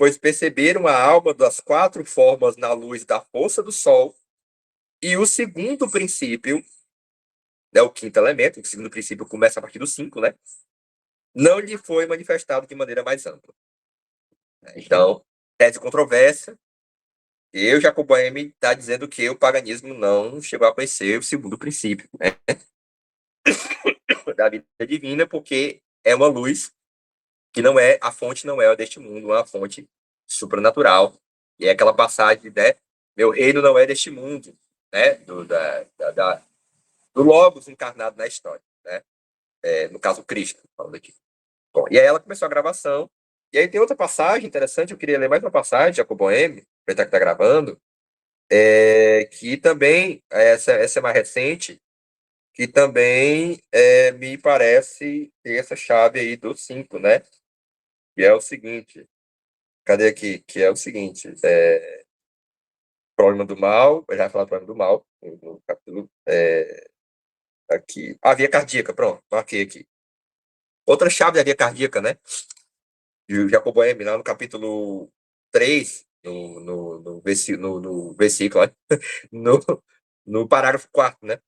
pois perceberam a alma das quatro formas na luz da força do sol, e o segundo princípio, né, o quinto elemento, o segundo princípio começa a partir do 5, né? Não lhe foi manifestado de maneira mais ampla. Então, tese controversa. Eu, Jacob Boehme, está dizendo que o paganismo não chegou a conhecer o segundo princípio, né, da vida divina, porque é uma luz que não é, a fonte não é deste mundo, é uma fonte supranatural. E é aquela passagem, né? Meu reino não é deste mundo, né? Do Logos encarnado na história, né? No caso, Cristo, falando aqui. Bom, e aí ela começou a gravação. E aí tem outra passagem interessante, eu queria ler mais uma passagem, Jacob Boehme, aproveitar que está gravando, que também, essa é mais recente, que também me parece ter essa chave aí do 5, né? Que é o seguinte, cadê aqui? Que é o seguinte, problema do mal, eu já falei problema do mal, no capítulo, aqui, a via cardíaca, pronto, marquei aqui. Outra chave da via cardíaca, né? De Jacob Boehme, lá no capítulo 3, no versículo, no, no parágrafo 4, né?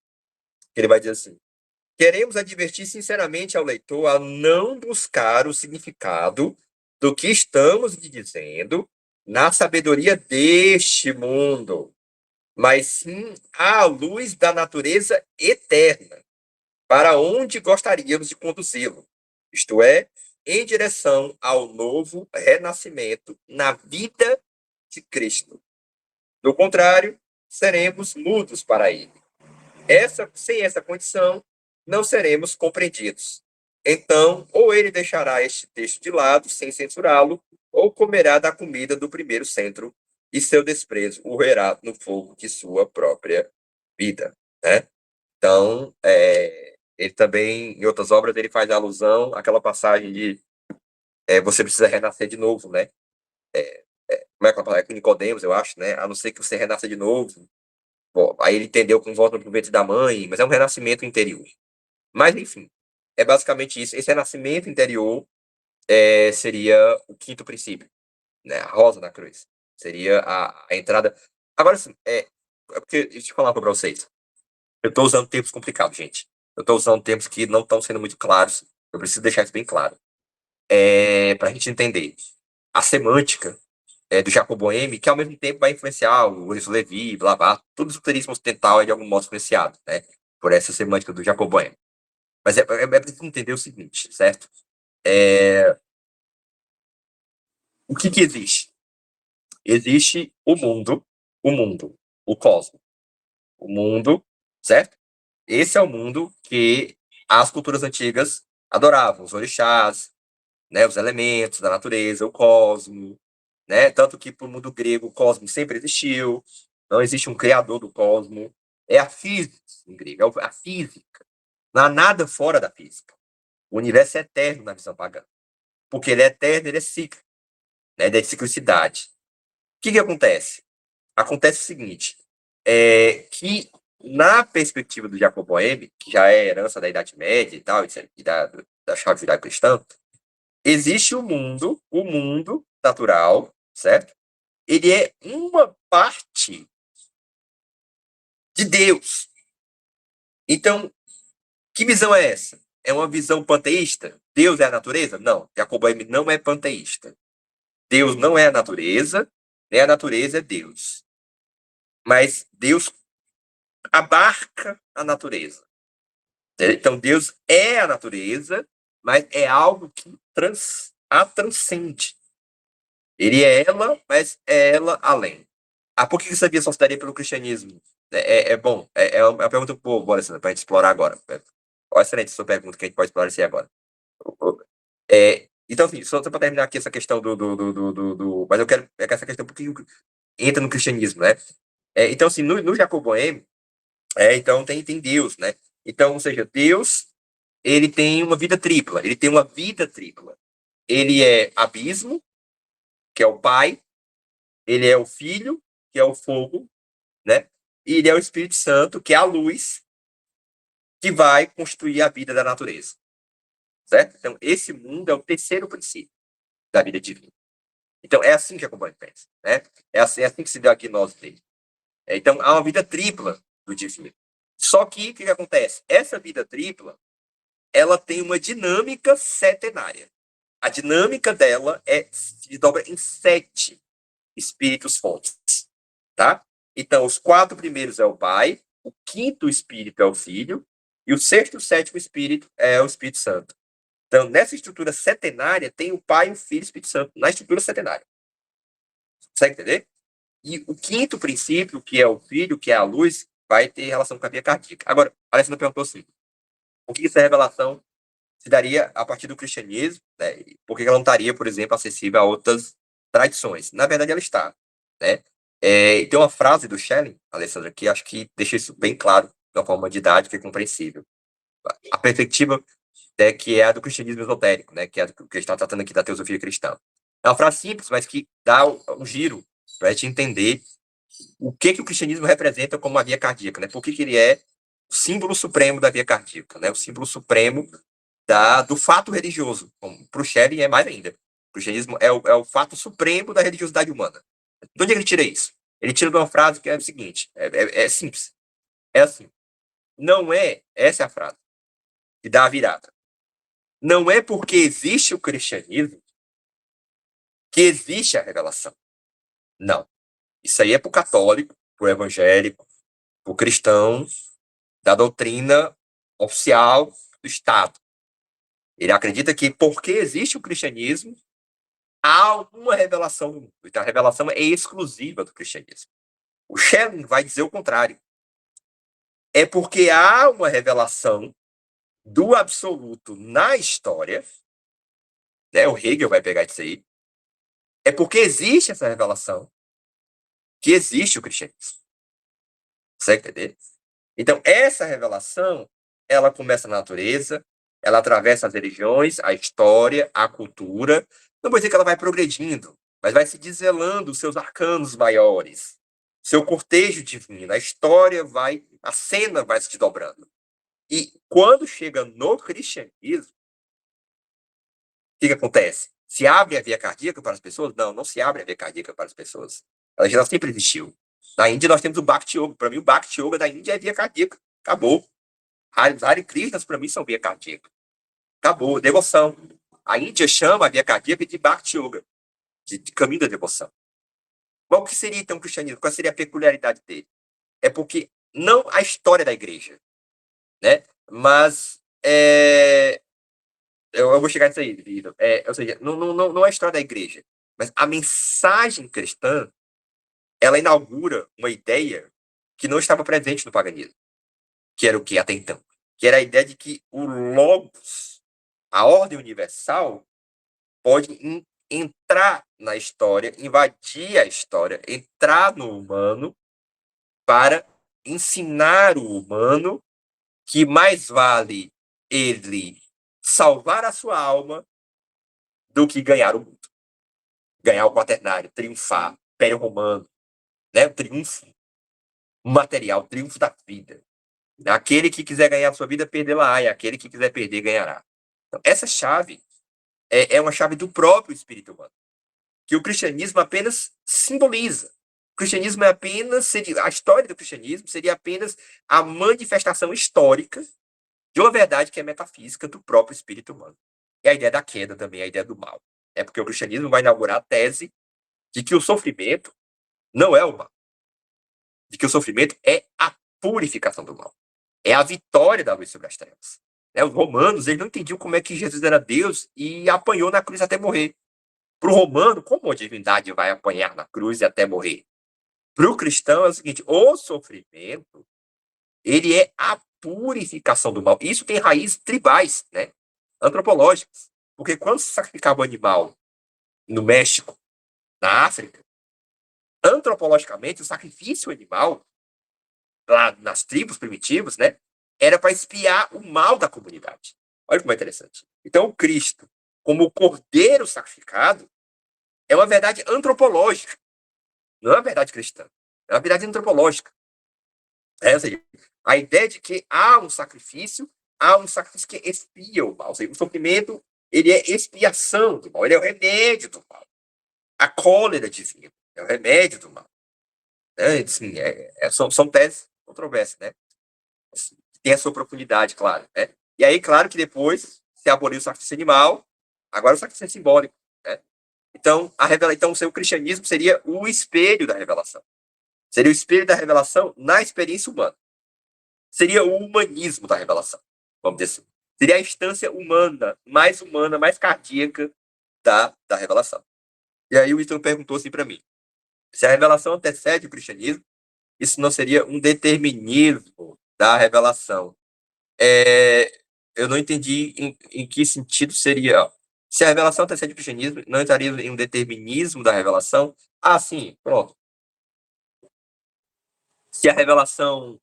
Ele vai dizer assim: queremos advertir sinceramente ao leitor a não buscar o significado do que estamos lhe dizendo na sabedoria deste mundo, mas sim à luz da natureza eterna, para onde gostaríamos de conduzi-lo, isto é, em direção ao novo renascimento na vida de Cristo. Do contrário, seremos mudos para ele. Sem essa condição, não seremos compreendidos. Então, ou ele deixará este texto de lado, sem censurá-lo, ou comerá da comida do primeiro centro, e seu desprezo o roerá no fogo de sua própria vida, né? Então, ele também, em outras obras, ele faz alusão àquela passagem de você precisa renascer de novo, né? Como é que é com Nicodemos, eu acho, né? A não ser que você renasça de novo. Bom, aí ele entendeu com volta no ventre da mãe, mas é um renascimento interior. Mas, enfim, é basicamente isso. Esse renascimento interior seria o quinto princípio, né? A rosa na cruz. Seria a entrada. Agora, sim, porque, deixa eu falar para vocês. Eu estou usando termos complicados, gente. Eu estou usando termos que não estão sendo muito claros. Eu preciso deixar isso bem claro. Para a gente entender. A semântica do Jacob Boehme, que ao mesmo tempo vai influenciar o Horace Levi, blá, blá, todo o esoterismo ocidental é de algum modo influenciado, né? Por essa semântica do Jacob Boehme. Mas é preciso entender o seguinte, certo? O que existe? Existe o mundo, o cosmos. O mundo, certo? Esse é o mundo que as culturas antigas adoravam, os orixás, né, os elementos da natureza, o cosmos, né? Tanto que para o mundo grego o cosmos sempre existiu, não existe um criador do cosmos, é a física em grego, é a física. Não há nada fora da física. O universo é eterno na visão pagã. Porque ele é eterno, ele é cíclico, né? Ele é de ciclicidade. O que acontece? Acontece o seguinte, que na perspectiva do Jacob Boehme, que já é herança da Idade Média e tal, e da chave judaico-cristã, existe o mundo natural, certo? Ele é uma parte de Deus. Então, que visão é essa? É uma visão panteísta? Deus é a natureza? Não, Jacob Boehme não é panteísta. Deus não é a natureza, nem a natureza é Deus. Mas Deus abarca a natureza. Então, Deus é a natureza, mas é algo que a transcende. Ele é ela, mas é ela além. Por que essa via só se daria pelo cristianismo? Bom, é uma pergunta boa, para a gente explorar agora. Excelente sua pergunta, que a gente pode explorar isso aí agora. Então, assim, só para terminar aqui essa questão mas eu quero que essa questão um pouquinho entra no cristianismo, né? Então, assim, no Jacob Boehme, então tem Deus, né? Então, ou seja, Deus, ele tem uma vida tripla. Ele tem uma vida tripla. Ele é abismo, que é o Pai. Ele é o Filho, que é o fogo, né? E ele é o Espírito Santo, que é a luz, que vai construir a vida da natureza. Certo? Então, esse mundo é o terceiro princípio da vida divina. Então, é assim que a Combine pensa, né? É assim que se dá a gnose dele. Então, há uma vida tripla do divino. Só que, o que acontece? Essa vida tripla, ela tem uma dinâmica setenária. A dinâmica dela se desdobra em 7 espíritos fontes, tá? Então, os 4 primeiros é o Pai, o 5º espírito é o Filho, e o 6º e o 7º espírito é o Espírito Santo. Então, nessa estrutura setenária, tem o Pai, o Filho e o Espírito Santo, na estrutura setenária. Consegue entender? E o 5º princípio, que é o Filho, que é a luz, vai ter relação com a via cardíaca. Agora, a Alessandra perguntou assim, por que essa revelação se daria a partir do cristianismo, né? Por que ela não estaria, por exemplo, acessível a outras tradições? Na verdade, ela está, né? Tem uma frase do Schelling, Alessandra, que acho que deixa isso bem claro, de uma forma didática e compreensível. A perspectiva que é a do cristianismo esotérico, né? Que é a que a gente está tratando aqui da teosofia cristã. É uma frase simples, mas que dá um giro para a gente entender o que o cristianismo representa como a via cardíaca, né? Por que ele é o símbolo supremo da via cardíaca, né? O símbolo supremo do fato religioso. Para o Schelling é mais ainda. O cristianismo é o fato supremo da religiosidade humana. De onde ele tira isso? Ele tira de uma frase que é o seguinte, é simples. É assim, essa é a frase, que dá a virada. Não é porque existe o cristianismo que existe a revelação. Não. Isso aí é para o católico, para o evangélico, para o cristão, da doutrina oficial do Estado. Ele acredita que porque existe o cristianismo, há alguma revelação do mundo. Então, a revelação é exclusiva do cristianismo. O Schelling vai dizer o contrário. É porque há uma revelação do absoluto na história, né? O Hegel vai pegar isso aí. É porque existe essa revelação que existe o cristianismo. Você entender? Então, essa revelação, ela começa na natureza, ela atravessa as religiões, a história, a cultura. Não vou dizer que ela vai progredindo, mas vai se desvelando os seus arcanos maiores, seu cortejo divino. A cena vai se desdobrando. E quando chega no cristianismo, o que acontece? Se abre a via cardíaca para as pessoas? Não, não se abre a via cardíaca para as pessoas. Ela já sempre existiu. Na Índia nós temos o Bhakti Yoga. Para mim, o Bhakti Yoga da Índia é via cardíaca. Acabou. Hare Krishnas, para mim, são via cardíaca. Acabou. Devoção. A Índia chama a via cardíaca de Bhakti Yoga, de caminho da devoção. Mas o que seria, então, o cristianismo? Qual seria a peculiaridade dele? É porque não a história da igreja, né? Mas eu vou chegar nisso aí, Vitor. Ou seja, não é a história da igreja, mas a mensagem cristã, ela inaugura uma ideia que não estava presente no paganismo, que era o que até então? Que era a ideia de que o Logos, a ordem universal, pode entrar na história, invadir a história, entrar no humano para ensinar o humano que mais vale ele salvar a sua alma do que ganhar o mundo. Ganhar o quaternário, triunfar, Império Romano, né? O triunfo material, o triunfo da vida. Aquele que quiser ganhar a sua vida, perdê-la-á, e aquele que quiser perder, ganhará. Então, essa chave é uma chave do próprio espírito humano, que o cristianismo apenas simboliza. O cristianismo a história do cristianismo seria apenas a manifestação histórica de uma verdade que é metafísica do próprio espírito humano. E a ideia da queda também, a ideia do mal. É porque o cristianismo vai inaugurar a tese de que o sofrimento não é o mal. De que o sofrimento é a purificação do mal. É a vitória da luz sobre as trevas. Os romanos, eles não entendiam como é que Jesus era Deus e apanhou na cruz até morrer. Para o romano, como a divindade vai apanhar na cruz e até morrer? Para o cristão é o seguinte, o sofrimento, ele é a purificação do mal. Isso tem raízes tribais, né? Antropológicas. Porque quando se sacrificava o animal no México, na África, antropologicamente, o sacrifício animal, lá nas tribos primitivas, né, era para expiar o mal da comunidade. Olha como é interessante. Então, o Cristo, como o cordeiro sacrificado, é uma verdade antropológica. Não é uma verdade cristã. É uma verdade antropológica. Ou seja, a ideia de que há um sacrifício que expia o mal. Ou seja, o sofrimento, ele é expiação do mal, ele é o remédio do mal. a cólera divina, é o remédio do mal. Né? Assim, são teses controversas, né? Tem a sua profundidade, claro. Né? E aí, claro que depois se aboliu o sacrifício animal, agora o sacrifício é simbólico. Né? Então, então, o seu cristianismo seria o espelho da revelação. Seria o espelho da revelação na experiência humana. Seria o humanismo da revelação, vamos dizer assim. Seria a instância humana, mais cardíaca da revelação. E aí o Winston perguntou assim para mim, se a revelação antecede o cristianismo, isso não seria um determinismo da revelação? Eu não entendi em que sentido seria. Se a revelação antecede o cristianismo, não entraria em um determinismo da revelação? Ah, sim, pronto. Se a revelação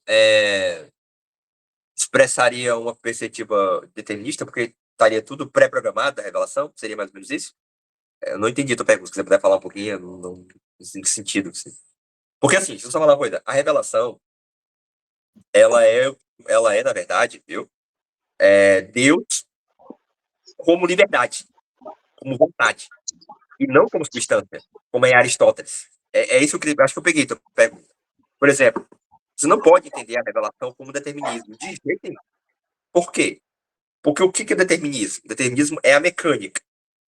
expressaria uma perspectiva determinista, porque estaria tudo pré-programado da revelação, seria mais ou menos isso? Eu não entendi a tua pergunta, se você puder falar um pouquinho, em que sentido? Assim. Porque assim, deixa eu só falar uma coisa, a revelação, ela é na verdade, viu? Deus como liberdade, como vontade, e não como substância, como é Aristóteles. É isso que eu acho que eu peguei tua pergunta. Por exemplo, você não pode entender a revelação como determinismo, de jeito nenhum. Por quê? Porque o que é determinismo? Determinismo é a mecânica,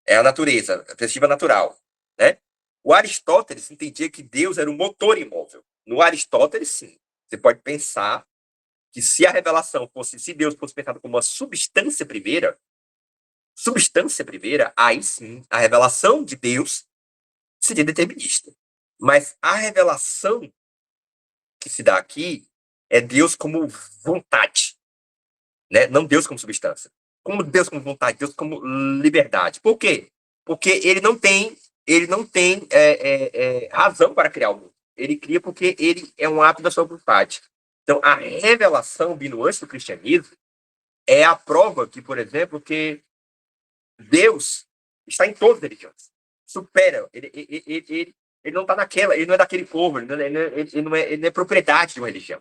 é a natureza, a perspectiva natural. Né? O Aristóteles entendia que Deus era um motor imóvel. No Aristóteles, sim. Você pode pensar que se Deus fosse pensado como uma substância primeira, aí sim, a revelação de Deus seria determinista. Mas a revelação que se dá aqui é Deus como vontade, né? Não Deus como substância. Como Deus como vontade, Deus como liberdade. Por quê? Porque ele não tem razão para criar o mundo. Ele cria porque ele é um ato da sua vontade. Então, a revelação vindo antes do cristianismo é a prova que, por exemplo, que Deus está em todas as religiões. Supera. Ele não está naquela, ele não é daquele povo, ele não é propriedade de uma religião.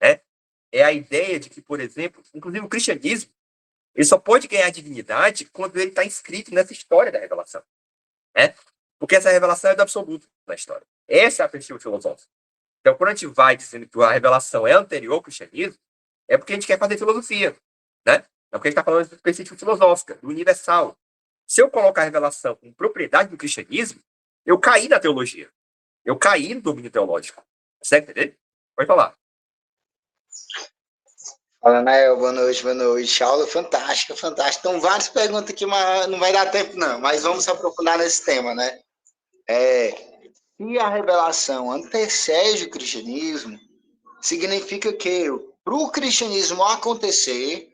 Né? É a ideia de que, por exemplo, inclusive o cristianismo, ele só pode ganhar dignidade quando ele está inscrito nessa história da revelação. Né? Porque essa revelação é do absoluto na história. Essa é a perspectiva filosófica. Então, quando a gente vai dizendo que a revelação é anterior ao cristianismo, é porque a gente quer fazer filosofia. Né? É porque a gente está falando de perspectiva filosófica, do universal. Se eu colocar a revelação com propriedade do cristianismo, eu caí na teologia. Eu caí no domínio teológico. Consegue entender? Pode falar. Fala, Nael, boa noite, boa noite. Aula fantástica, fantástica. Então, várias perguntas aqui, mas não vai dar tempo, não. Mas vamos se aprofundar nesse tema, né? Se a revelação antecede o cristianismo, significa que, para o cristianismo acontecer,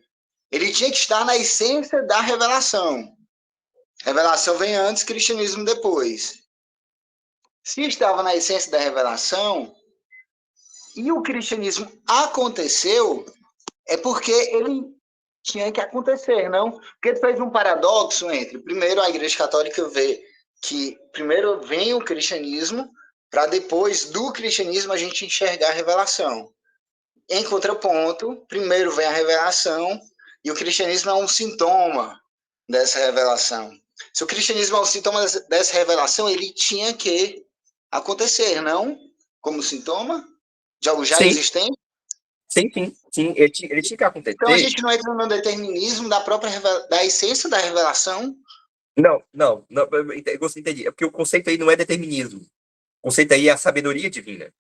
ele tinha que estar na essência da revelação. Revelação vem antes, cristianismo depois. Se estava na essência da revelação e o cristianismo aconteceu, é porque ele tinha que acontecer, não? Porque fez um paradoxo entre, primeiro, a Igreja Católica vê que primeiro vem o cristianismo, para depois do cristianismo a gente enxergar a revelação. Em contraponto, primeiro vem a revelação e o cristianismo é um sintoma dessa revelação. Se o cristianismo é um sintoma dessa revelação, ele tinha que acontecer, não? Como sintoma de algo já Sim, existente. sim. Ele tinha que Então a acontecer. gente não entra no determinismo da essência da revelação. Não, eu entendi. É porque o conceito aí não é determinismo. O conceito aí é a sabedoria divina.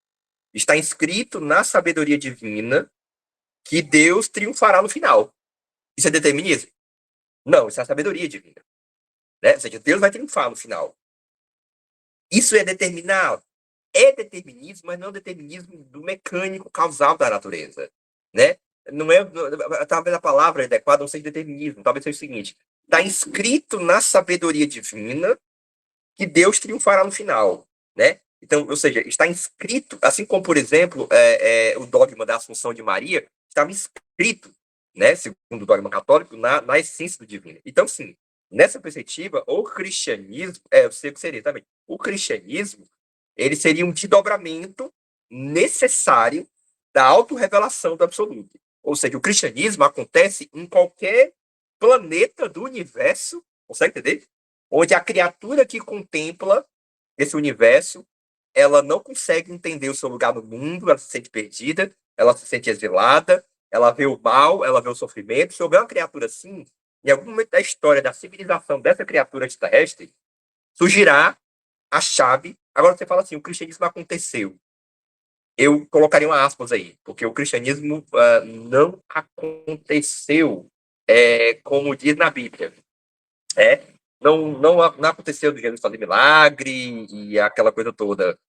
Está inscrito na sabedoria divina que Deus triunfará no final. Isso é determinismo? Não, isso é a sabedoria divina. Né? Ou seja, Deus vai triunfar no final. Isso é determinar. É determinismo, mas não é determinismo do mecânico causal da natureza. Né? Não é, talvez a palavra adequada não seja determinismo, talvez seja o seguinte: está inscrito na sabedoria divina que Deus triunfará no final, né? Então, ou seja, está inscrito, assim como, por exemplo, o dogma da Assunção de Maria, estava inscrito, né, segundo o dogma católico, na essência do divino. Então, sim, nessa perspectiva, o cristianismo, eu sei o que seria também, o cristianismo, ele seria um desdobramento necessário da autorrevelação do absoluto. Ou seja, o cristianismo acontece em qualquer planeta do universo, consegue entender? Onde a criatura que contempla esse universo, ela não consegue entender o seu lugar no mundo, ela se sente perdida, ela se sente exilada, ela vê o mal, ela vê o sofrimento. Se houver uma criatura assim, em algum momento da história da civilização dessa criatura extraterrestre, surgirá a chave. Agora você fala assim, o cristianismo aconteceu. Eu colocaria uma aspas aí, porque o cristianismo não aconteceu como diz na Bíblia. Não aconteceu do Jesus fazer milagre e aquela coisa toda.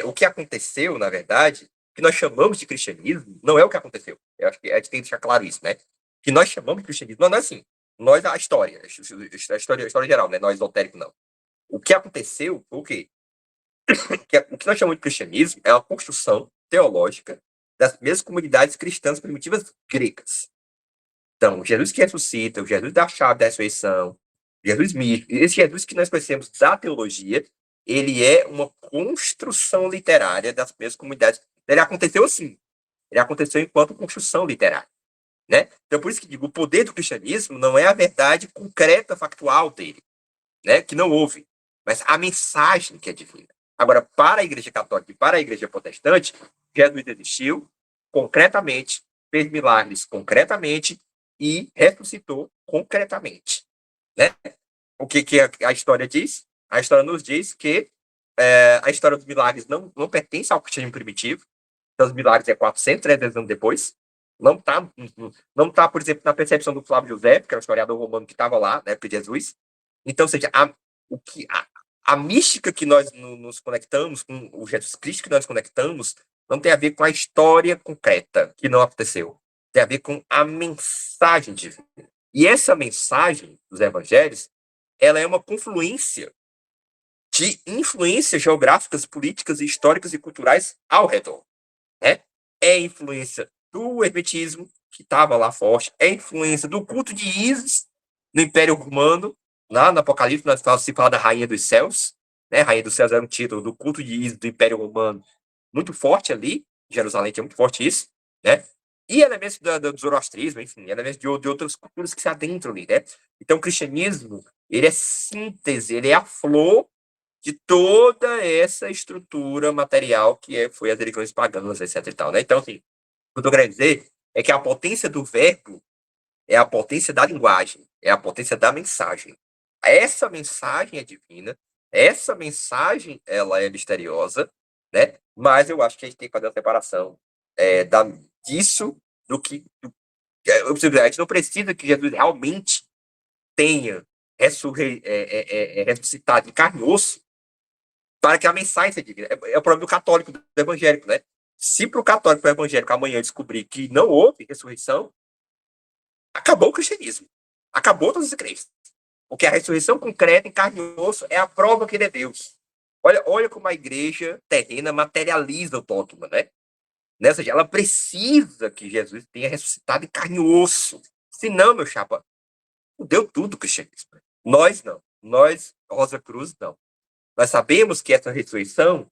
O que aconteceu, na verdade, que nós chamamos de cristianismo, não é o que aconteceu. Eu acho que a gente tem que deixar claro isso, né? Que nós chamamos de cristianismo, não é assim. Nós, a história geral, né? Nós esotérico, não. O que aconteceu foi o quê? O que nós chamamos de cristianismo é uma construção teológica das mesmas comunidades cristãs primitivas gregas. Então, Jesus que ressuscita, o Jesus da chave da ressurreição, Jesus místico, esse Jesus que nós conhecemos da teologia, ele é uma construção literária das mesmas comunidades. Ele aconteceu assim. Ele aconteceu enquanto construção literária. Né? Então, por isso que digo, o poder do cristianismo não é a verdade concreta, factual dele, né? Que não houve, mas a mensagem que é divina. Agora, para a Igreja Católica e para a Igreja Protestante, Jesus existiu concretamente, fez milagres concretamente e ressuscitou concretamente. Né? O que a história diz? A história nos diz que a história dos milagres não pertence ao cristianismo primitivo. Então, os milagres é 400, 300 anos depois. Não tá, por exemplo, na percepção do Flávio José, que era um historiador romano que estava lá na época de Jesus. Então, ou seja, a mística que nós nos conectamos, com o Jesus Cristo que nós conectamos, não tem a ver com a história concreta que não aconteceu. Tem a ver com a mensagem divina. E essa mensagem dos evangelhos, ela é uma confluência de influências geográficas, políticas, históricas e culturais ao redor. Né? É influência do hermetismo, que estava lá forte, é influência do culto de Ísis no Império Romano. Lá no Apocalipse, se fala da Rainha dos Céus. Né? Rainha dos Céus era um título do culto de Ísis do Império Romano, muito forte ali. Jerusalém tinha muito forte isso. Né? E elementos do zoroastrismo, enfim, elementos de outras culturas que se adentram ali. Né? Então, o cristianismo, ele é síntese, ele é a flor de toda essa estrutura material que foi as religiões paganas, etc. E tal, né? Então, assim, o que eu estou querendo dizer é que a potência do verbo é a potência da linguagem, é a potência da mensagem. Essa mensagem é divina, essa mensagem ela é misteriosa, né? Mas eu acho que a gente tem que fazer uma separação disso do que. A gente não precisa que Jesus realmente tenha ressuscitado de carne e osso para que a mensagem seja divina. É o problema do católico, do evangélico, né? Se para o católico e para o evangélico amanhã descobrir que não houve ressurreição, acabou o cristianismo. Acabou todas as crenças. Porque a ressurreição concreta em carne e osso é a prova que ele é Deus. Olha como a igreja terrena materializa o dogma, né? Ou seja, ela precisa que Jesus tenha ressuscitado em carne e osso. Senão, meu chapa, deu tudo o cristianismo. Nós não. Nós, Rosa Cruz, não. Nós sabemos que essa ressurreição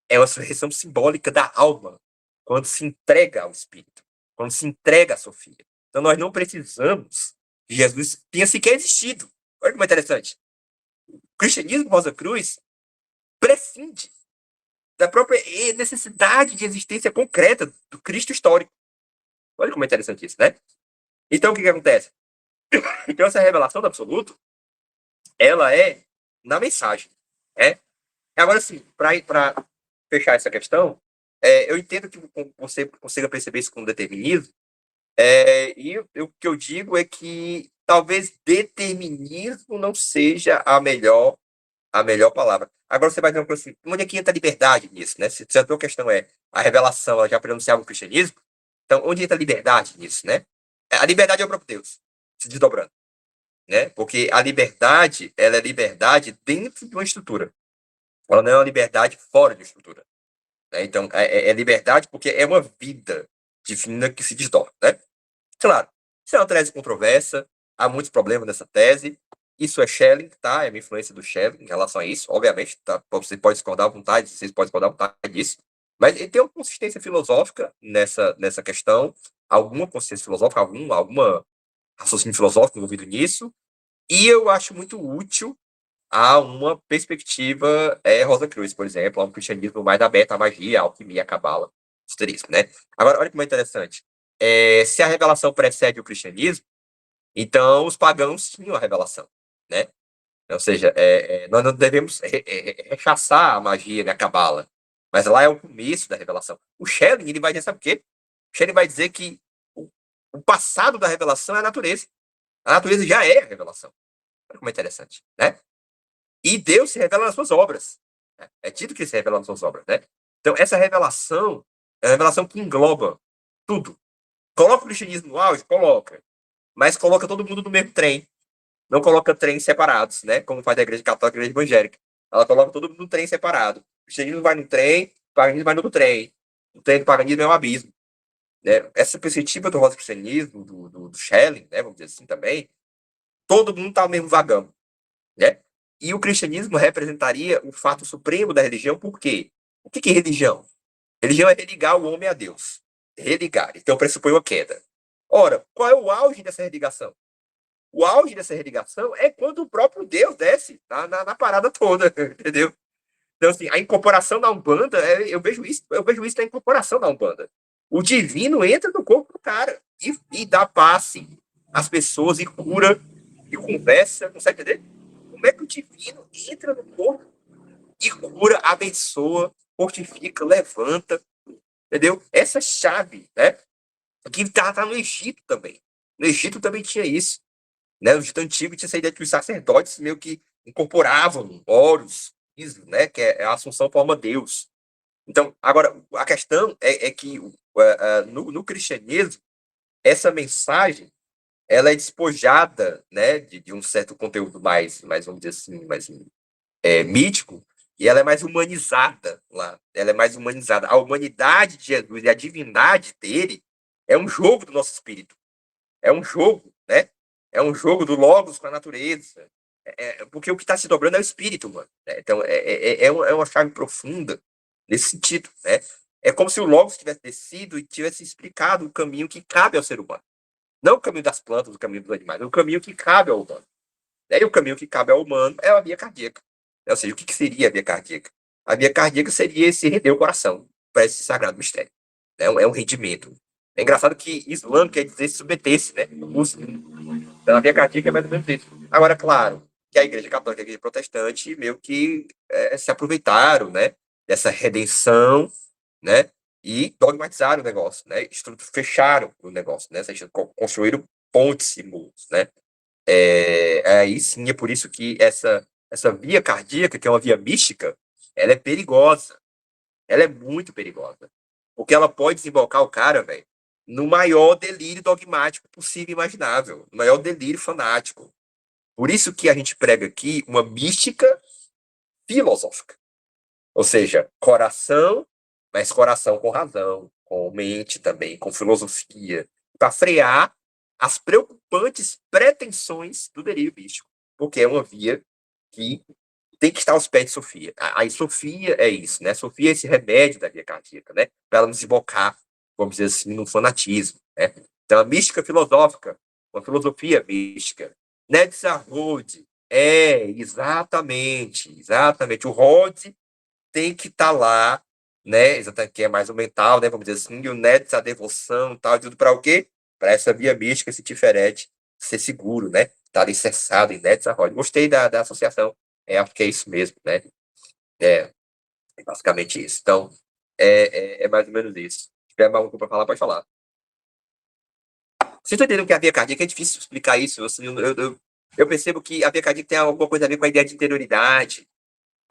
é uma ressurreição simbólica da alma, quando se entrega ao Espírito, quando se entrega a Sofia. Então, nós não precisamos que Jesus tenha sequer existido. Olha como é interessante. O cristianismo Rosa Cruz prescinde da própria necessidade de existência concreta do Cristo histórico. Olha como é interessante isso, né? Então, o que acontece? Então, essa revelação do absoluto, ela é na mensagem. Agora, sim, para fechar essa questão, eu entendo que você consiga perceber isso com determinismo, e o que eu digo é que talvez determinismo não seja a melhor palavra. Agora você vai ver uma coisa assim, onde é que entra a liberdade nisso, né? Se a tua questão é a revelação, ela já pronunciava o cristianismo, então onde entra a liberdade nisso, né? A liberdade é o próprio Deus, se desdobrando, né? Porque a liberdade, ela é liberdade dentro de uma estrutura. Ela não é uma liberdade fora de estrutura. Né? Então, é liberdade porque é uma vida divina que se desdobra. Né? Claro, isso é uma tese controversa, há muitos problemas nessa tese. Isso é Schelling, tá? É uma influência do Schelling em relação a isso, obviamente. Tá? Você pode discordar à vontade, vocês podem discordar à vontade disso. Mas ele tem uma consistência filosófica nessa questão, alguma consistência filosófica, alguma raciocínio filosófico envolvido nisso. E eu acho muito útil a uma perspectiva Rosa Cruz, por exemplo, a um cristianismo mais aberto à magia, à alquimia, à cabala, esoterismo, né? Agora, olha como é interessante. Se a revelação precede o cristianismo, então os pagãos tinham a revelação, né? Ou seja, nós não devemos rechaçar a magia, né, a cabala, mas lá é o começo da revelação. O Schelling, ele vai dizer, sabe o quê? O Schelling vai dizer que o passado da revelação é a natureza. A natureza já é a revelação. Olha como é interessante, né? E Deus se revela nas suas obras. Né? É dito que ele se revela nas suas obras, né? Então, essa revelação é uma revelação que engloba tudo. Coloca o cristianismo no auge? Coloca. Mas coloca todo mundo no mesmo trem. Não coloca trens separados, né? Como faz a igreja católica e a igreja evangélica. Ela coloca todo mundo no trem separado. O cristianismo vai no trem, o paganismo vai no outro trem. O trem do paganismo é um abismo. Né? Essa perspectiva do rosicrucianismo, do Schelling, né? Vamos dizer assim também, todo mundo está no mesmo vagão. Né? E o cristianismo representaria o fato supremo da religião, por quê? O que é religião? Religião é religar o homem a Deus. Religar. Então pressupõe uma queda. Ora, qual é o auge dessa religação? O auge dessa religação é quando o próprio Deus desce na parada toda, entendeu? Então, assim, a incorporação da Umbanda, eu vejo isso na incorporação da Umbanda. O divino entra no corpo do cara e dá passe às pessoas e cura e conversa, consegue entender? Como é que o divino entra no corpo e cura, abençoa, fortifica, levanta, entendeu? Essa chave, né? Que tá no Egito também. No Egito também tinha isso. Né? No Egito Antigo tinha essa ideia de que os sacerdotes meio que incorporavam Horus, né? Que é a assunção forma Deus. Então, agora, a questão é que no cristianismo, essa mensagem ela é despojada, né, de um certo conteúdo mais, vamos dizer assim, mais mítico, e ela é mais humanizada lá. Ela é mais humanizada. A humanidade de Jesus e a divindade dele é um jogo do nosso espírito. É um jogo, né? É um jogo do Logos com a natureza. Porque o que está se dobrando é o espírito, mano. Então, é uma chave profunda nesse sentido, né? É como se o Logos tivesse descido e tivesse explicado o caminho que cabe ao ser humano. Não o caminho das plantas, o caminho dos animais, o caminho que cabe ao humano. E o caminho que cabe ao humano é a via cardíaca. Ou seja, o que seria a via cardíaca? A via cardíaca seria esse render o coração para esse sagrado mistério. É um rendimento. É engraçado que Islã quer dizer submeter-se, né? Então, a via cardíaca é mais ou menos isso. Agora, claro, que a igreja católica e a igreja protestante meio que se aproveitaram, né? Dessa redenção, né? E dogmatizaram o negócio, né? Fecharam o negócio, né? Construíram pontes e muros, né? Aí sim, é por isso que essa via cardíaca, que é uma via mística, ela é perigosa. Ela é muito perigosa. Porque ela pode desembocar o cara, velho, no maior delírio dogmático possível e imaginável. No maior delírio fanático. Por isso que a gente prega aqui uma mística filosófica. Ou seja, coração, mas coração com razão, com mente também, com filosofia, para frear as preocupantes pretensões do delírio místico, porque é uma via que tem que estar aos pés de Sofia. Aí Sofia é isso, né? Sofia é esse remédio da via cardíaca, né? Para ela não desembocar, vamos dizer assim, no fanatismo, né? Então, a mística filosófica, uma filosofia mística. Netza Rhodes, exatamente. O Rhodes tem que estar lá, né? Exatamente, que é mais o mental, né? Vamos dizer assim, e o Neds, a devoção, tal, tudo para o quê? Para essa via mística, esse diferente, ser seguro, né? Estar alicerçado em Neds, a Rhodes. Gostei da associação, acho que é isso mesmo, né? É basicamente isso. Então, é mais ou menos isso. Se tiver algo para falar, pode falar. Vocês estão entendendo que a via cardíaca é difícil explicar isso? Assim, eu percebo que a via cardíaca tem alguma coisa a ver com a ideia de interioridade,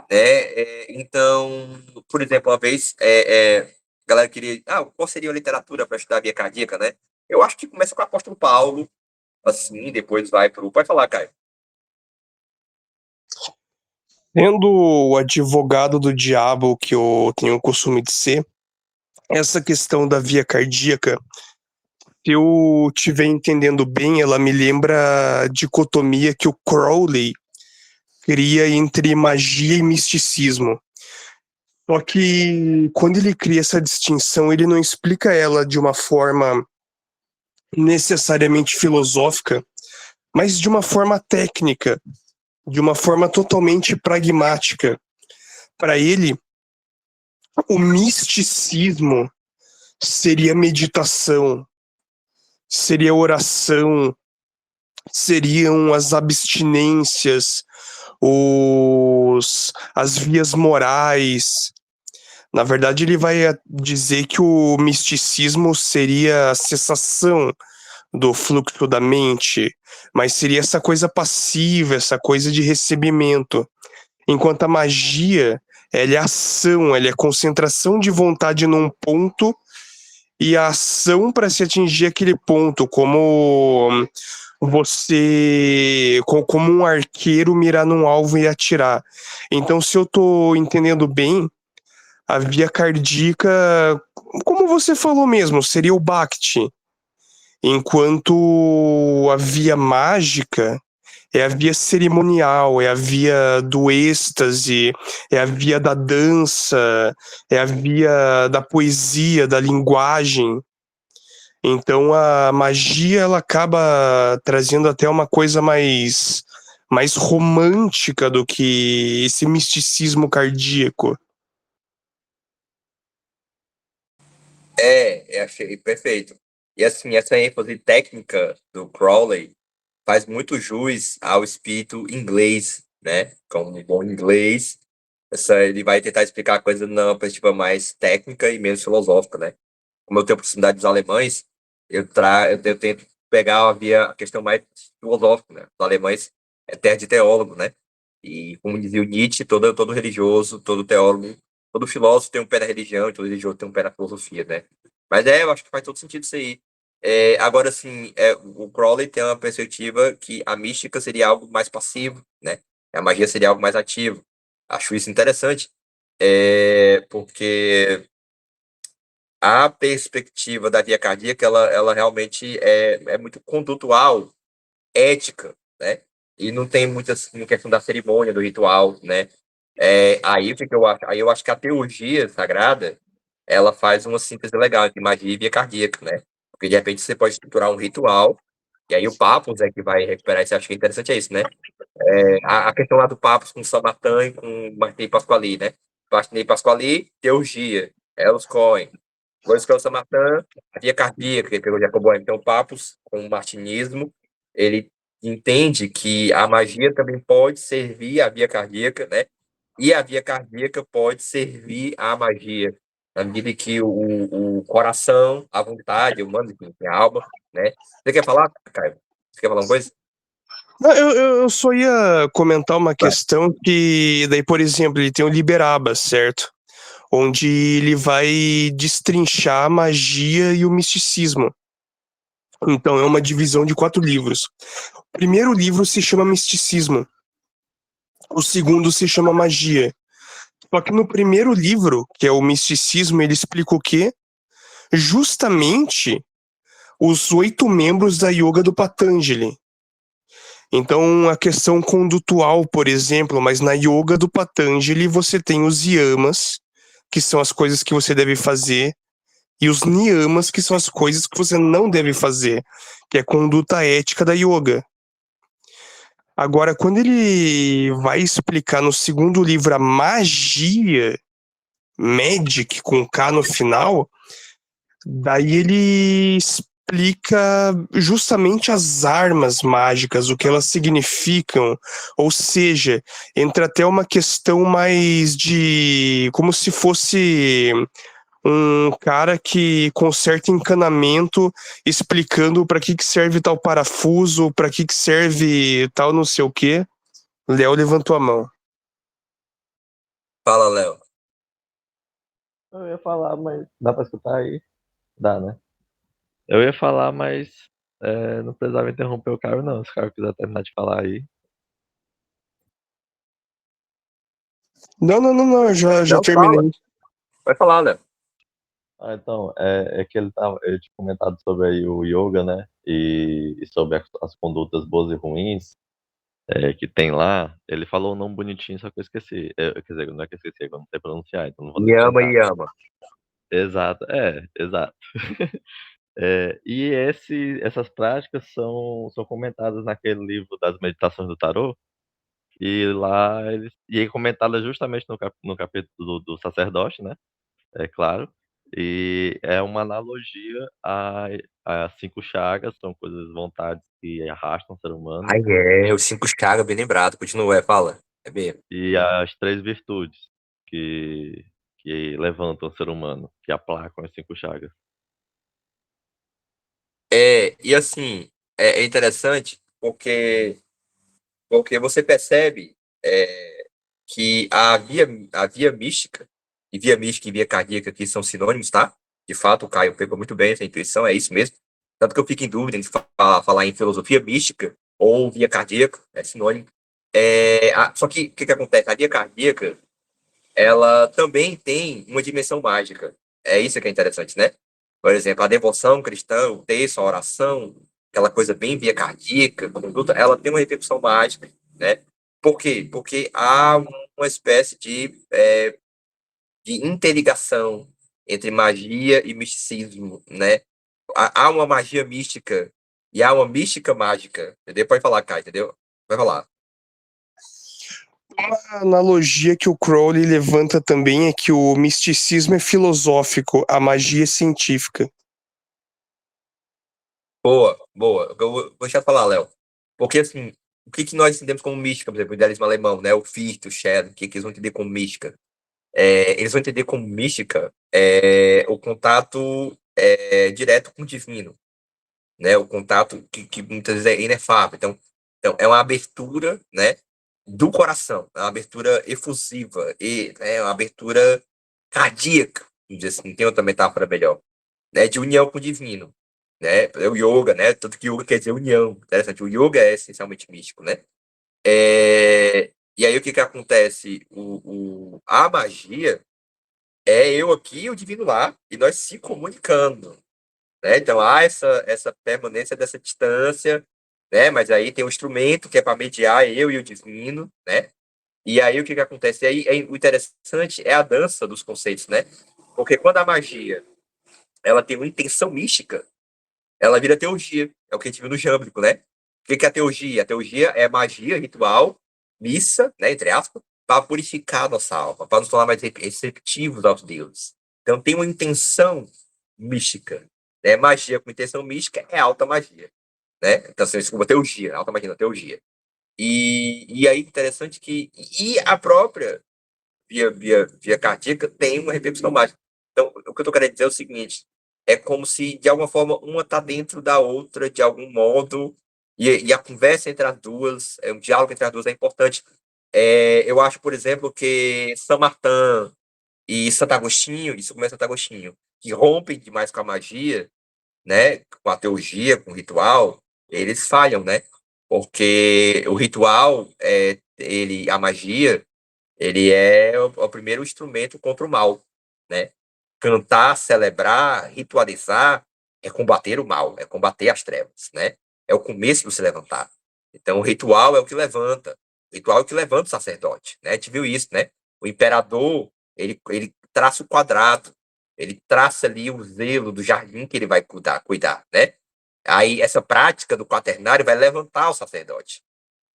né? Então, por exemplo, uma vez a galera queria, qual seria a literatura para estudar a via cardíaca, né? Eu acho que começa com o apóstolo Paulo, assim, depois vai para o... Pode falar, Caio. Sendo o advogado do diabo que eu tenho o costume de ser, essa questão da via cardíaca, se eu estiver entendendo bem, ela me lembra a dicotomia que o Crowley cria entre magia e misticismo. Só que quando ele cria essa distinção, ele não explica ela de uma forma necessariamente filosófica, mas de uma forma técnica. de uma forma totalmente pragmática. Para ele, o misticismo seria meditação, seria oração, seriam as abstinências, as vias morais. Na verdade, ele vai dizer que o misticismo seria a cessação do fluxo da mente, mas seria essa coisa passiva, essa coisa de recebimento. Enquanto a magia, ela é ação, ela é concentração de vontade num ponto e a ação para se atingir aquele ponto, como como um arqueiro mirar num alvo e atirar. Então, se eu tô entendendo bem, a via cardíaca, como você falou mesmo, seria o Bhakti, enquanto a via mágica é a via cerimonial, é a via do êxtase, é a via da dança, é a via da poesia, da linguagem. Então a magia ela acaba trazendo até uma coisa mais romântica do que esse misticismo cardíaco. Achei perfeito. E assim, essa ênfase técnica do Crowley faz muito jus ao espírito inglês, né? Como um bom inglês, ele vai tentar explicar a coisa numa perspectiva mais técnica e menos filosófica, né? Como eu tenho proximidade dos alemães, eu tento pegar a questão mais filosófica, né? Os alemães é terra de teólogo, né? E como dizia o Nietzsche, todo religioso, todo teólogo, todo filósofo tem um pé na religião e todo religioso tem um pé na filosofia, né? Mas eu acho que faz todo sentido isso aí. Agora, assim, o Crowley tem uma perspectiva que a mística seria algo mais passivo, né? A magia seria algo mais ativo. Acho isso interessante, porque a perspectiva da via cardíaca, ela realmente é muito condutual, ética, né? E não tem muita assim, questão da cerimônia, do ritual, né? Aí o que eu acho? Aí eu acho que a teologia sagrada, ela faz uma síntese legal entre magia e via cardíaca, né? Porque de repente você pode estruturar um ritual, e aí o Papos é que vai recuperar isso. Eu acho que é interessante isso, né? A questão lá do Papos com Samatã e com Martinez Pasquali, né? Martinez Pasquali, teologia, Elos Cohen. Depois que o Samatã, a via cardíaca, que ele pegou Jacob Boehme. Então, Papos com o martinismo, ele entende que a magia também pode servir à via cardíaca, né? E a via cardíaca pode servir à magia, na medida que o coração, a vontade, o humano, enfim, a alma, né? Você quer falar, Caio? Você quer falar uma coisa? Não, eu só ia comentar uma Vai. questão que, daí, por exemplo, ele tem o Liberaba, certo? Onde ele vai destrinchar a magia e o misticismo. Então, é uma divisão de 4 livros. O primeiro livro se chama Misticismo. O segundo se chama Magia. Só que no primeiro livro, que é o Misticismo, ele explica o quê? Justamente os 8 membros da Yoga do Patanjali. Então, a questão condutual, por exemplo, mas na Yoga do Patanjali você tem os yamas, que são as coisas que você deve fazer, e os niyamas, que são as coisas que você não deve fazer, que é a conduta ética da yoga. Agora, quando ele vai explicar no segundo livro a magia, Magic com K no final, daí ele explica justamente as armas mágicas, o que elas significam, ou seja, entra até uma questão mais de como se fosse um cara que conserta encanamento explicando para que serve tal parafuso, para que serve tal não sei o quê. Léo levantou a mão. Fala, Léo. Eu ia falar, mas dá pra escutar aí? Dá, né? Eu ia falar, mas não precisava interromper o Caio, não. Se o Caio quiser terminar de falar aí. Não, eu já Não, fala. terminei. Vai falar, Léo. Então, é que ele tinha comentado sobre aí o yoga, né? E sobre as condutas boas e ruins que tem lá. Ele falou um nome bonitinho, só que eu esqueci. Quer dizer, não é que eu esqueci, eu não sei pronunciar, então não vou nem Yama tentar. e Yama. Exato, exato. Essas práticas são comentadas naquele livro das Meditações do Tarot, E lá e é comentada justamente no capítulo do sacerdote, né? É claro. E é uma analogia às cinco chagas, são coisas, vontades que arrastam o ser humano, Ai, os cinco chagas, bem lembrado. Continua, fala. É bem. e as três virtudes que, que levantam o ser humano, que aplacam as cinco chagas. E assim, é interessante porque você percebe que a via mística, e via mística e via cardíaca aqui são sinônimos, tá? De fato, o Caio pegou muito bem essa intuição, é isso mesmo. Tanto que eu fico em dúvida em falar em filosofia mística ou via cardíaca, é sinônimo. Só que o que acontece? A via cardíaca, ela também tem uma dimensão mágica. É isso que é interessante, né? Por exemplo, a devoção cristã, o texto, a oração, aquela coisa bem via cardíaca, conduta, ela tem uma repercussão mágica, né? Por quê? Porque há uma espécie de interligação entre magia e misticismo, né? Há uma magia mística e há uma mística mágica, entendeu? Pode falar, Kai, entendeu? Vai falar. Uma analogia que o Crowley levanta também é que o misticismo é filosófico, a magia é científica. Boa, boa. Eu vou deixar eu falar, Léo. Porque, assim, o que nós entendemos como mística, por exemplo, o idealismo alemão, né? O Fichte, o Schelling, o que eles vão entender como mística? Eles vão entender como mística o contato direto com o divino, né? O contato que muitas vezes é inefável. Então, é uma abertura, né, do coração, é uma abertura efusiva, é uma abertura cardíaca, vamos dizer assim, tem outra metáfora melhor, né, de união com o divino, né? É o yoga, né? Tanto que yoga quer dizer união. Interessante, o yoga é essencialmente místico, né? E aí o que acontece? A magia é eu aqui e o divino lá, e nós se comunicando, né? Então há essa permanência dessa distância, né? Mas aí tem um instrumento que é para mediar eu e o divino, né? E aí o que acontece? E aí, o interessante é a dança dos conceitos, né? Porque quando a magia ela tem uma intenção mística, ela vira teurgia. É o que a gente viu no Jâmblico, né? O que é a teurgia? A teurgia é magia, ritual, missa, né, entre aspas, para purificar a nossa alma, para nos tornar mais receptivos aos deuses. Então tem uma intenção mística. Né? Magia com intenção mística é alta magia. Né? Então, assim, desculpa, teurgia, alta magia, não, teurgia. E aí, interessante que. E a própria via cardíaca tem uma repercussão mágica. Então, o que eu estou querendo dizer é o seguinte: é como se, de alguma forma, uma está dentro da outra, de algum modo, e a conversa entre as duas, um diálogo entre as duas é importante. Eu acho, por exemplo, que São Martin e Santo Agostinho, isso começa Santo Agostinho, que rompem demais com a magia, né, com a teurgia, com o ritual, eles falham, né? Porque o ritual, a magia, ele é o primeiro instrumento contra o mal, né? Cantar, celebrar, ritualizar é combater o mal, é combater as trevas, né? É o começo do se levantar. Então, o ritual é o que levanta. O ritual é o que levanta o sacerdote, né? A gente viu isso, né? O imperador, ele traça o quadrado, ele traça ali o zelo do jardim que ele vai cuidar, né? Aí, essa prática do quaternário vai levantar o sacerdote.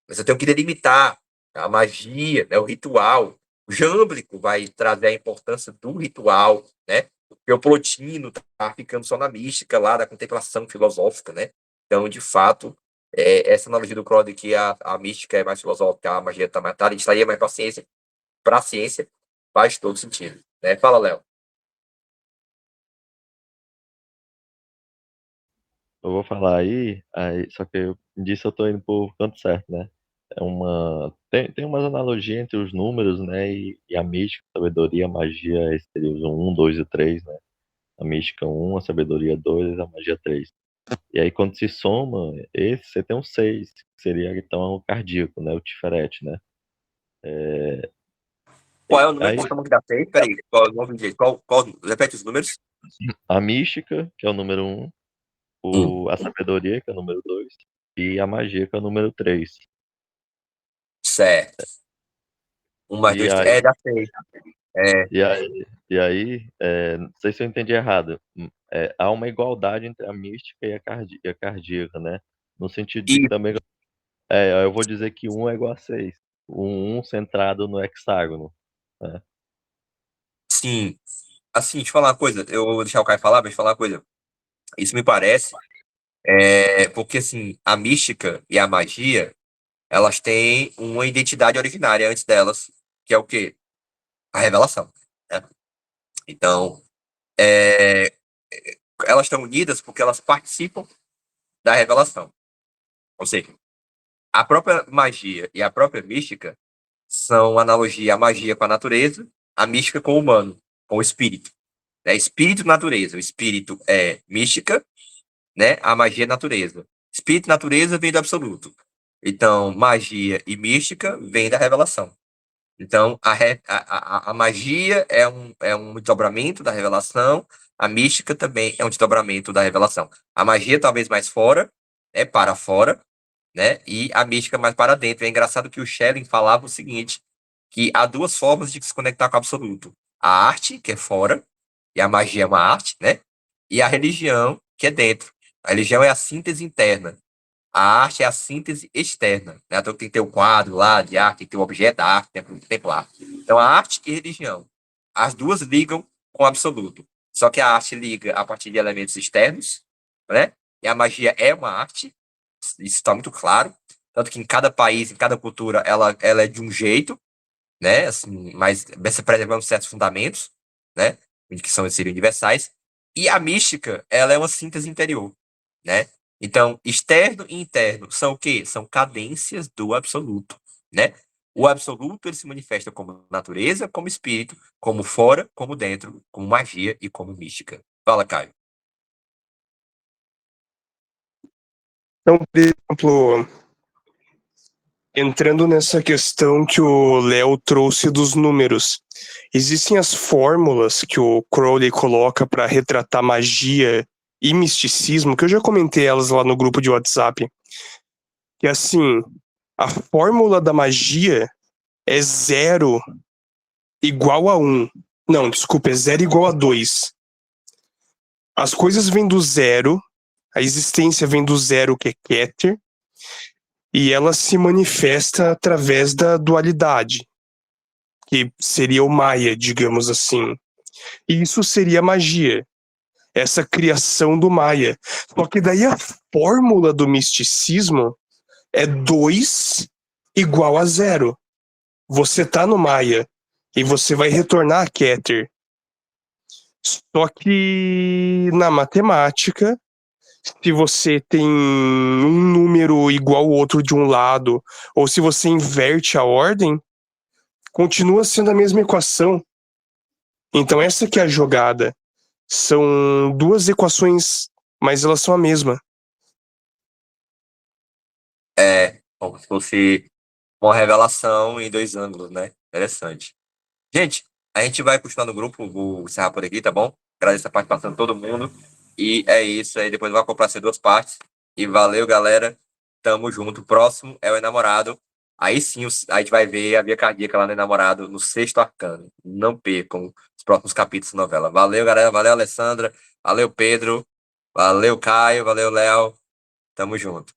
Mas eu tenho que delimitar a magia, né, o ritual. O Jâmblico vai trazer a importância do ritual, né? O Plotino tá ficando só na mística lá da contemplação filosófica, né? Então, de fato, essa analogia do Crowley que a mística é mais filosófica, a magia está mais, estaria mais para a ciência, faz todo sentido, né? Fala, Léo. Eu vou falar só que disso eu tô indo pro canto certo, né? Tem umas analogias entre os números, né? E a mística, a sabedoria, a magia, esse seria o 1, 2 e o 3, né? A mística 1, a sabedoria 2, a magia 3. E aí quando se soma esse, você tem um 6, que seria então o cardíaco, né? O tiferete, né? Qual é o número que Aí você chama que dá 6? Peraí, qual é o nome de repete os números? a mística, que é o número 1, a sabedoria, que é o número 2, e a magia, que é o número 3. Certo. Um mais E dois, aí, dá 6. É, não sei se eu entendi errado. Há uma igualdade entre a mística e a cardíaca, né? No sentido de que e também, eu vou dizer que um é igual a 6. um centrado no hexágono, né? Sim. Assim, deixa eu falar uma coisa. Eu vou deixar o Caio falar, mas deixa eu falar uma coisa. Isso me parece, porque assim, a mística e a magia, elas têm uma identidade originária antes delas, que é o quê? A revelação, né? Então, é, elas estão unidas porque elas participam da revelação. Ou seja, a própria magia e a própria mística são analogia à magia com a natureza, a mística com o humano, com o espírito. Né? Espírito e natureza. O espírito é mística, né? A magia é natureza. Espírito e natureza vem do absoluto. Então, magia e mística vem da revelação. Então, a magia é um desdobramento da revelação, a mística também é um desdobramento da revelação. A magia talvez mais fora, né, para fora, né, e a mística mais para dentro. É engraçado que o Schelling falava o seguinte, que há duas formas de se conectar com o absoluto. A arte, que é fora, e a magia é uma arte, né, e a religião, que é dentro. A religião é a síntese interna. A arte é a síntese externa, né? Então tem que ter o quadro lá de arte, tem que ter o objeto da arte, templar. Então a arte e a religião, as duas ligam com o absoluto. Só que a arte liga a partir de elementos externos, né? E a magia é uma arte, isso está muito claro. Tanto que em cada país, em cada cultura, ela é de um jeito, né? Assim, mas preservando certos fundamentos, né? Que seriam universais. E a mística, ela é uma síntese interior, né? Então, externo e interno são o quê? São cadências do absoluto, né? O absoluto ele se manifesta como natureza, como espírito, como fora, como dentro, como magia e como mística. Fala, Caio. Então, por exemplo, entrando nessa questão que o Léo trouxe dos números, existem as fórmulas que o Crowley coloca para retratar magia e misticismo, que eu já comentei elas lá no grupo de WhatsApp, que assim, a fórmula da magia é 0 igual a 1. Não, desculpa, é 0 igual a 2. As coisas vêm do zero, a existência vem do zero, que é Keter, e ela se manifesta através da dualidade, que seria o Maya, digamos assim. E isso seria magia, essa criação do Maya. Só que daí a fórmula do misticismo é 2 igual a 0. Você tá no Maya e você vai retornar a Keter. Só que na matemática, se você tem um número igual ao outro de um lado, ou se você inverte a ordem, continua sendo a mesma equação. Então essa que é a jogada. São duas equações, mas elas são a mesma. Como se fosse uma revelação em dois ângulos, né? Interessante. Gente, a gente vai continuar no grupo, vou encerrar por aqui, tá bom? Agradeço a participação de todo mundo. E é isso aí, depois vai comprar ser duas partes. E valeu, galera. Tamo junto. Próximo é o Enamorado. Aí sim, a gente vai ver a via cardíaca lá no Enamorado, no sexto arcano. Não percam os próximos capítulos da novela. Valeu, galera. Valeu, Alessandra. Valeu, Pedro. Valeu, Caio. Valeu, Léo. Tamo junto.